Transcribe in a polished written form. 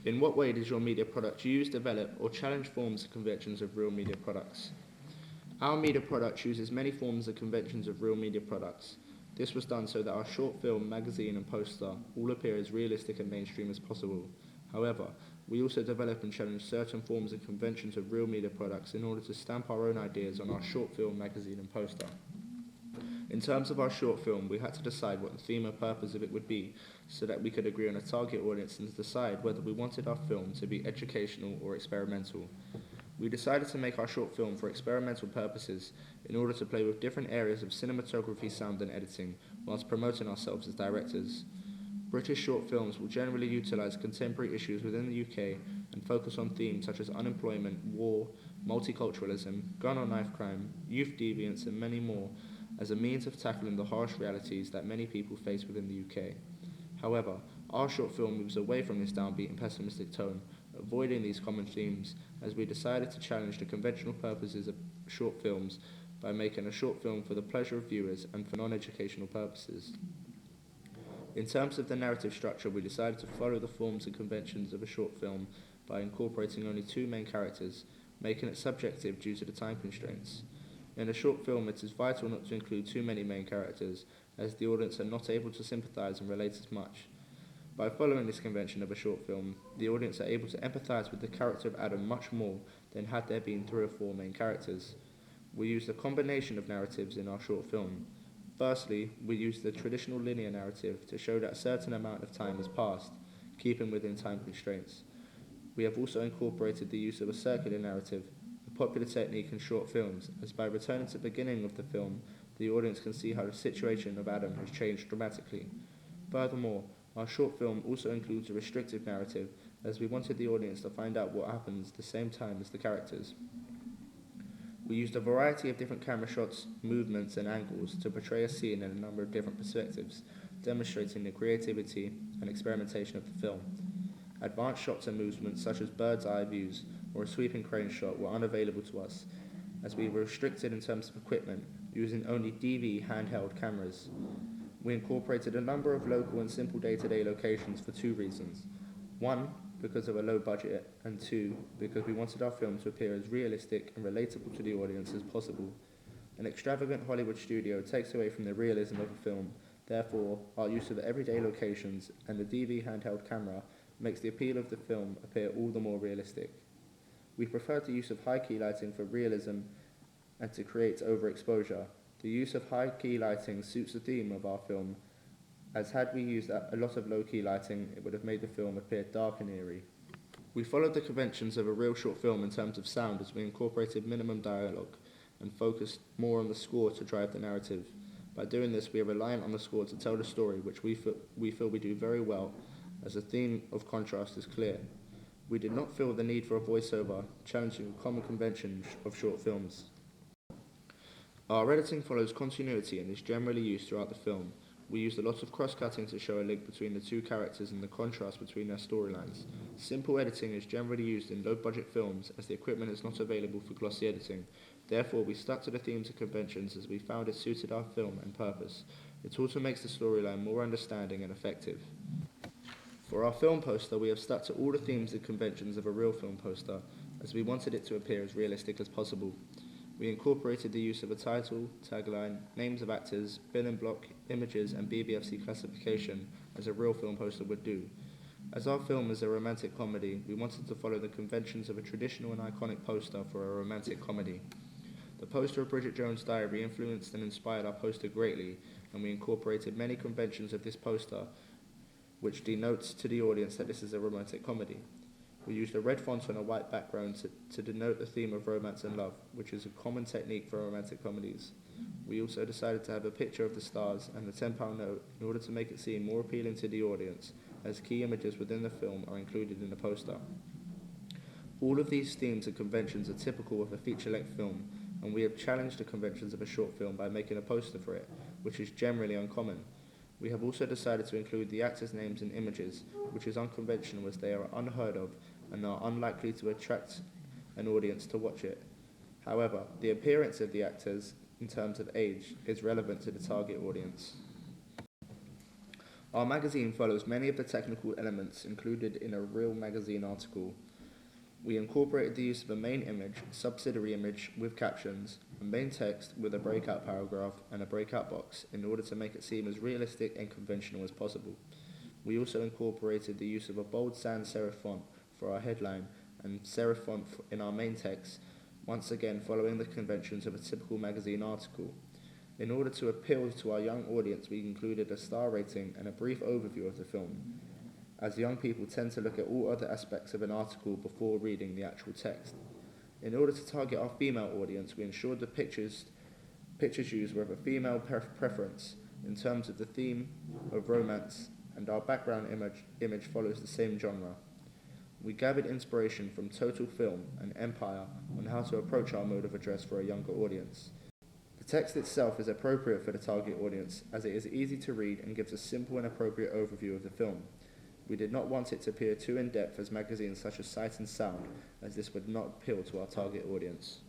In what way does your media product use, develop, or challenge forms and conventions of real media products? Our media product uses many forms and conventions of real media products. This was done so that our short film, magazine, and poster all appear as realistic and mainstream as possible. However, we also develop and challenge certain forms and conventions of real media products in order to stamp our own ideas on our short film, magazine, and poster. In terms of our short film, we had to decide what the theme and purpose of it would be so that we could agree on a target audience and decide whether we wanted our film to be educational or experimental. We decided to make our short film for experimental purposes in order to play with different areas of cinematography, sound, and editing, whilst promoting ourselves as directors. British short films will generally utilise contemporary issues within the UK and focus on themes such as unemployment, war, multiculturalism, gun or knife crime, youth deviance, and many more as a means of tackling the harsh realities that many people face within the UK. However, our short film moves away from this downbeat and pessimistic tone, avoiding these common themes, as we decided to challenge the conventional purposes of short films by making a short film for the pleasure of viewers and for non-educational purposes. In terms of the narrative structure, we decided to follow the forms and conventions of a short film by incorporating only two main characters, making it subjective due to the time constraints. In a short film, it is vital not to include too many main characters, as the audience are not able to sympathise and relate as much. By following this convention of a short film, the audience are able to empathise with the character of Adam much more than had there been 3 or 4 main characters. We used a combination of narratives in our short film. Firstly, we used the traditional linear narrative to show that a certain amount of time has passed, keeping within time constraints. We have also incorporated the use of a circular narrative, a popular technique in short films, as by returning to the beginning of the film, the audience can see how the situation of Adam has changed dramatically. Furthermore, our short film also includes a restrictive narrative, as we wanted the audience to find out what happens at the same time as the characters. We used a variety of different camera shots, movements, and angles to portray a scene in a number of different perspectives, demonstrating the creativity and experimentation of the film. Advanced shots and movements such as bird's eye views or a sweeping crane shot were unavailable to us, as we were restricted in terms of equipment, using only DV handheld cameras. We incorporated a number of local and simple day-to-day locations for 2 reasons. 1, because of a low budget, and 2, because we wanted our film to appear as realistic and relatable to the audience as possible. An extravagant Hollywood studio takes away from the realism of a film, therefore our use of everyday locations and the DV handheld camera makes the appeal of the film appear all the more realistic. We preferred the use of high-key lighting for realism and to create overexposure. The use of high-key lighting suits the theme of our film, as had we used a lot of low-key lighting, it would have made the film appear dark and eerie. We followed the conventions of a real short film in terms of sound, as we incorporated minimum dialogue and focused more on the score to drive the narrative. By doing this, we are reliant on the score to tell the story, which we feel we do very well, as the theme of contrast is clear. We did not feel the need for a voiceover, challenging a common convention of short films. Our editing follows continuity and is generally used throughout the film. We used a lot of cross-cutting to show a link between the 2 characters and the contrast between their storylines. Simple editing is generally used in low-budget films, as the equipment is not available for glossy editing. Therefore, we stuck to the themes and conventions as we found it suited our film and purpose. It also makes the storyline more understanding and effective. For our film poster, we have stuck to all the themes and conventions of a real film poster, as we wanted it to appear as realistic as possible. We incorporated the use of a title, tagline, names of actors, billing block, images, and BBFC classification, as a real film poster would do. As our film is a romantic comedy, we wanted to follow the conventions of a traditional and iconic poster for a romantic comedy. The poster of Bridget Jones' Diary influenced and inspired our poster greatly, and we incorporated many conventions of this poster, which denotes to the audience that this is a romantic comedy. We used a red font on a white background to denote the theme of romance and love, which is a common technique for romantic comedies. We also decided to have a picture of the stars and the £10 note in order to make it seem more appealing to the audience, as key images within the film are included in the poster. All of these themes and conventions are typical of a feature-length film, and we have challenged the conventions of a short film by making a poster for it, which is generally uncommon. We have also decided to include the actors' names and images, which is unconventional as they are unheard of and are unlikely to attract an audience to watch it. However, the appearance of the actors, in terms of age, is relevant to the target audience. Our magazine follows many of the technical elements included in a real magazine article. We incorporated the use of a main image, subsidiary image with captions, a main text with a breakout paragraph, and a breakout box in order to make it seem as realistic and conventional as possible. We also incorporated the use of a bold sans serif font for our headline and serif font in our main text, once again following the conventions of a typical magazine article. In order to appeal to our young audience, we included a star rating and a brief overview of the film, as young people tend to look at all other aspects of an article before reading the actual text. In order to target our female audience, we ensured the pictures used were of a female preference in terms of the theme of romance, and our background image follows the same genre. We gathered inspiration from Total Film and Empire on how to approach our mode of address for a younger audience. The text itself is appropriate for the target audience, as it is easy to read and gives a simple and appropriate overview of the film. We did not want it to appear too in-depth as magazines such as Sight and Sound, as this would not appeal to our target audience.